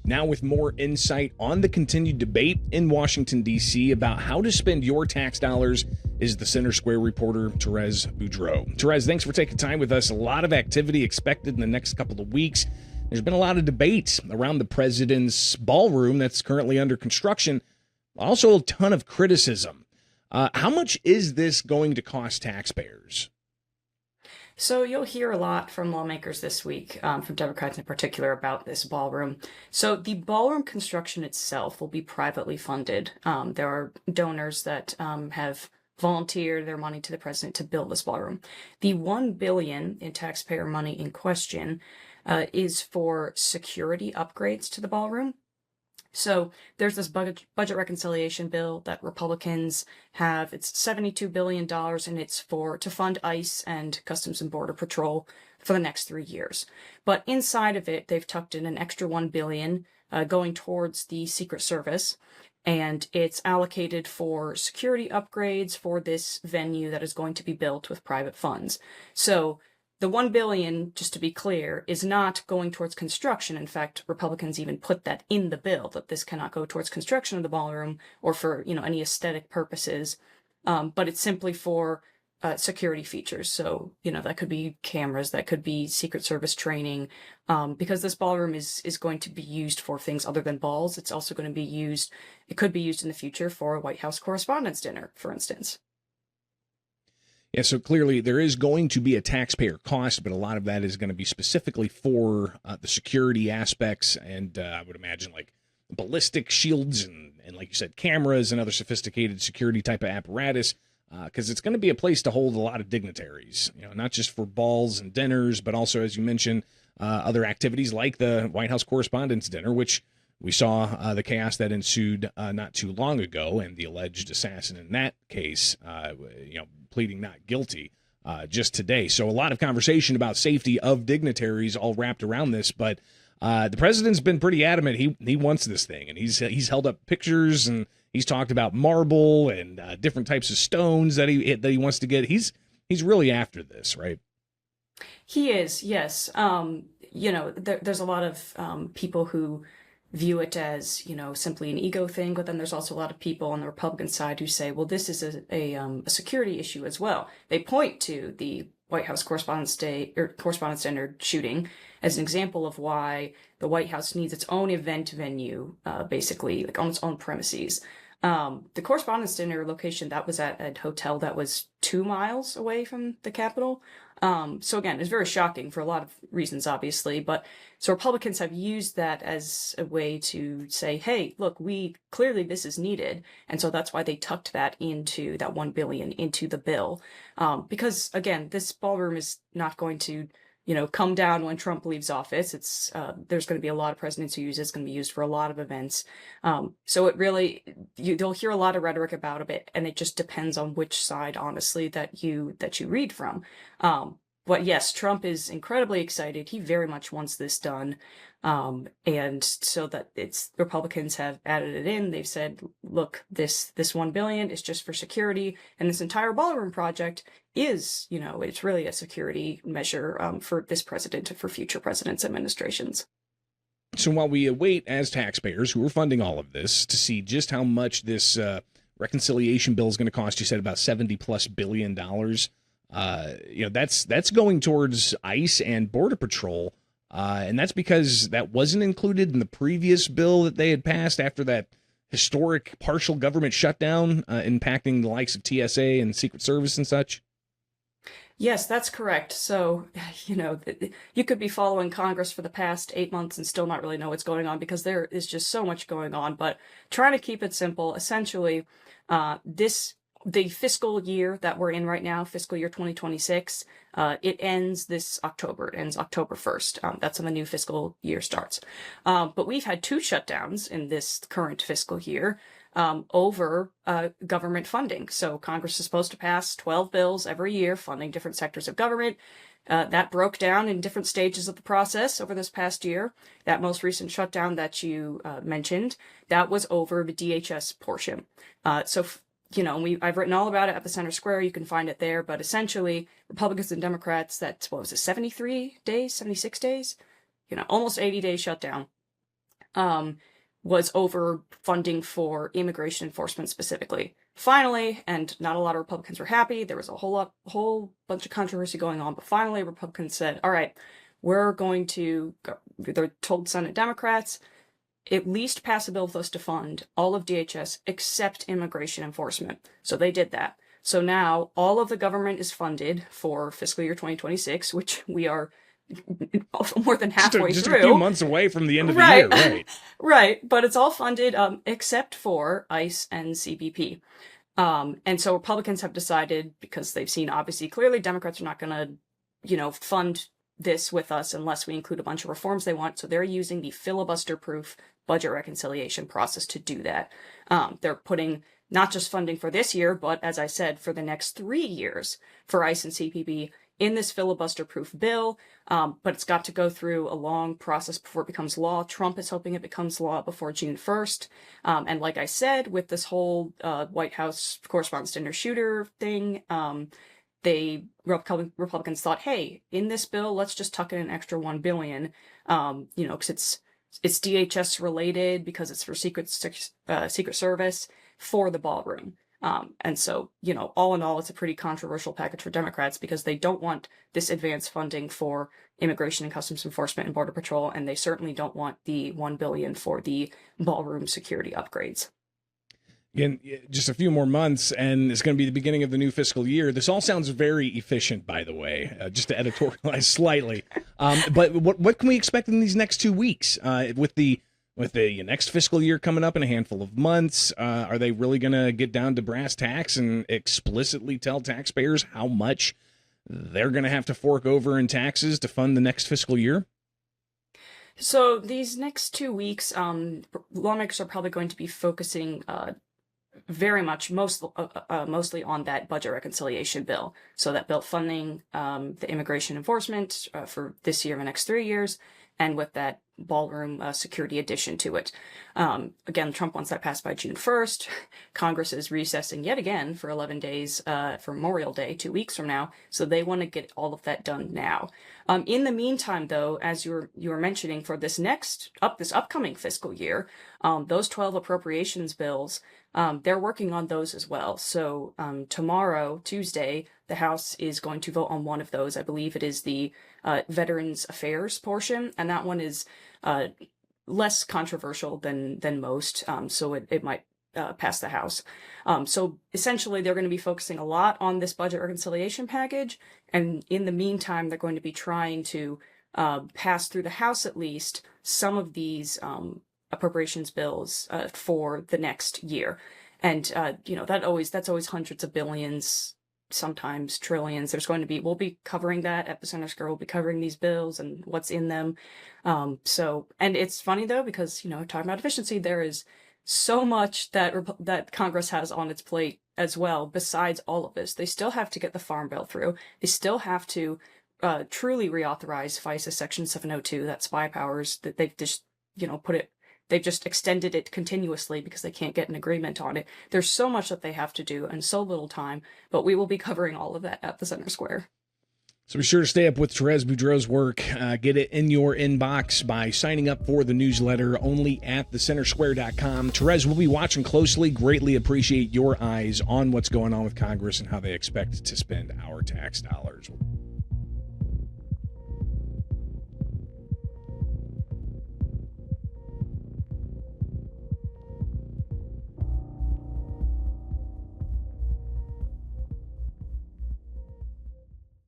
Now with more insight on the continued debate in Washington, D.C. about how to spend your tax dollars is the Center Square reporter, Therese Boudreaux. Therese, thanks for taking time with us. A lot of activity expected in the next couple of weeks. There's been a lot of debate around the president's ballroom that's currently under construction. Also a ton of criticism. How much is this going to cost taxpayers? So you'll hear a lot from lawmakers this week, from Democrats in particular, about this ballroom. So the ballroom construction itself will be privately funded. There are donors that have volunteered their money to the president to build this ballroom. The $1 billion in taxpayer money in question is for security upgrades to the ballroom. So there's this budget reconciliation bill that Republicans have. It's $72 billion, and it's to fund ICE and Customs and Border Patrol for the next 3 years. But inside of it, they've tucked in an extra $1 billion going towards the Secret Service, and it's allocated for security upgrades for this venue that is going to be built with private funds. So the $1 billion, just to be clear, is not going towards construction. In fact, Republicans even put that in the bill, that this cannot go towards construction of the ballroom or for, any aesthetic purposes. But it's simply for security features. So, that could be cameras, that could be Secret Service training, because this ballroom is going to be used for things other than balls. It's also going to be used, it could be used in the future for a White House Correspondents' Dinner, for instance. Yeah, so clearly there is going to be a taxpayer cost, but a lot of that is going to be specifically for the security aspects, and I would imagine like ballistic shields and like you said, cameras and other sophisticated security type of apparatus, because it's going to be a place to hold a lot of dignitaries, not just for balls and dinners, but also, as you mentioned, other activities like the White House Correspondents' Dinner, which we saw the chaos that ensued not too long ago, and the alleged assassin in that case, pleading not guilty just today. So a lot of conversation about safety of dignitaries all wrapped around this, but the president's been pretty adamant he wants this thing, and he's held up pictures and he's talked about marble and different types of stones that he wants to get. He's really after this, right? He is, yes. There's a lot of people who view it as, simply an ego thing, but then there's also a lot of people on the Republican side who say, well, this is a security issue as well. They point to the White House Correspondents' Dinner shooting as an example of why the White House needs its own event venue, basically, like on its own premises. The Correspondents' Dinner location, that was at a hotel that was 2 miles away from the Capitol. So again, it's very shocking for a lot of reasons, obviously, but so Republicans have used that as a way to say, hey, look, clearly this is needed. And so that's why they tucked that into that $1 billion into the bill. Because again, this ballroom is not going to, come down when Trump leaves office. There's going to be a lot of presidents who use it. It's going to be used for a lot of events. So it really, you'll hear a lot of rhetoric about it, and it just depends on which side, honestly, that you read from. But yes, Trump is incredibly excited. He very much wants this done. And so that Republicans have added it in. They've said, look, this $1 billion is just for security. And this entire ballroom project is, it's really a security measure for this president and for future presidents' administrations. So while we await as taxpayers who are funding all of this to see just how much this reconciliation bill is going to cost, you said about $70+ billion. That's going towards ICE and Border Patrol. And that's because that wasn't included in the previous bill that they had passed after that historic partial government shutdown, impacting the likes of TSA and Secret Service and such. Yes, that's correct. So, you could be following Congress for the past 8 months and still not really know what's going on because there is just so much going on. But trying to keep it simple, essentially, the fiscal year that we're in right now, fiscal year 2026, it ends this October. It ends October 1st. That's when the new fiscal year starts. But we've had 2 shutdowns in this current fiscal year over government funding. So Congress is supposed to pass 12 bills every year funding different sectors of government. That broke down in different stages of the process over this past year. That most recent shutdown that you mentioned, that was over the DHS portion. I've written all about it at the Center Square. You can find it there. But essentially, Republicans and Democrats, 73 days, 76 days? Almost 80 days shutdown. was over funding for immigration enforcement specifically. Finally, and not a lot of Republicans were happy, there was a whole bunch of controversy going on, but finally Republicans said, all right, we're going to, they told Senate Democrats, at least pass a bill with us to fund all of DHS except immigration enforcement. So they did that. So now all of the government is funded for fiscal year 2026, which we are more than halfway just through. A few months away from the end of the year, right? Right, but it's all funded except for ICE and CBP. And so Republicans have decided, because they've seen obviously clearly Democrats are not going to, fund this with us unless we include a bunch of reforms they want. So they're using the filibuster-proof budget reconciliation process to do that. They're putting not just funding for this year, but as I said, for the next 3 years for ICE and CBP in this filibuster-proof bill, but it's got to go through a long process before it becomes law. Trump is hoping it becomes law before June 1st. And like I said, with this whole White House correspondence dinner shooter thing, Republicans thought, hey, in this bill, let's just tuck in an extra $1 billion, because it's DHS related, because it's for Secret Service for the ballroom. And so, all in all, it's a pretty controversial package for Democrats because they don't want this advanced funding for immigration and customs enforcement and border patrol, and they certainly don't want the $1 billion for the ballroom security upgrades. Again, just a few more months, and it's going to be the beginning of the new fiscal year. This all sounds very efficient, by the way, just to editorialize slightly. But what can we expect in these next 2 weeks with the next fiscal year coming up in a handful of months? Are they really going to get down to brass tacks and explicitly tell taxpayers how much they're going to have to fork over in taxes to fund the next fiscal year? So these next 2 weeks, lawmakers are probably going to be focusing very much mostly on that budget reconciliation bill. So that bill funding the immigration enforcement for this year and the next 3 years, and with that ballroom security addition to it. Again, Trump wants that passed by June 1st. Congress is recessing yet again for 11 days for Memorial Day, 2 weeks from now. So they want to get all of that done now. In the meantime, though, as you were mentioning, for this upcoming fiscal year, those 12 appropriations bills, they're working on those as well. So tomorrow, Tuesday, the House is going to vote on one of those. I believe it is the Veterans Affairs portion, and that one is less controversial than most, so it might pass the House. So essentially, they're going to be focusing a lot on this budget reconciliation package, and in the meantime, they're going to be trying to pass through the House at least some of these appropriations bills for the next year. And that's always hundreds of billions, sometimes trillions. We'll be covering that at the Center Square. We'll be covering these bills and what's in them. And it's funny though, because, talking about efficiency, there is so much that Congress has on its plate as well. Besides all of this, they still have to get the Farm Bill through. They still have to truly reauthorize FISA Section 702, that spy powers that they've just, they've just extended it continuously because they can't get an agreement on it. There's so much that they have to do and so little time, but we will be covering all of that at the Center Square. So be sure to stay up with Therese Boudreaux's work. Get it in your inbox by signing up for the newsletter only at thecentersquare.com. Therese, we'll be watching closely. Greatly appreciate your eyes on what's going on with Congress and how they expect to spend our tax dollars.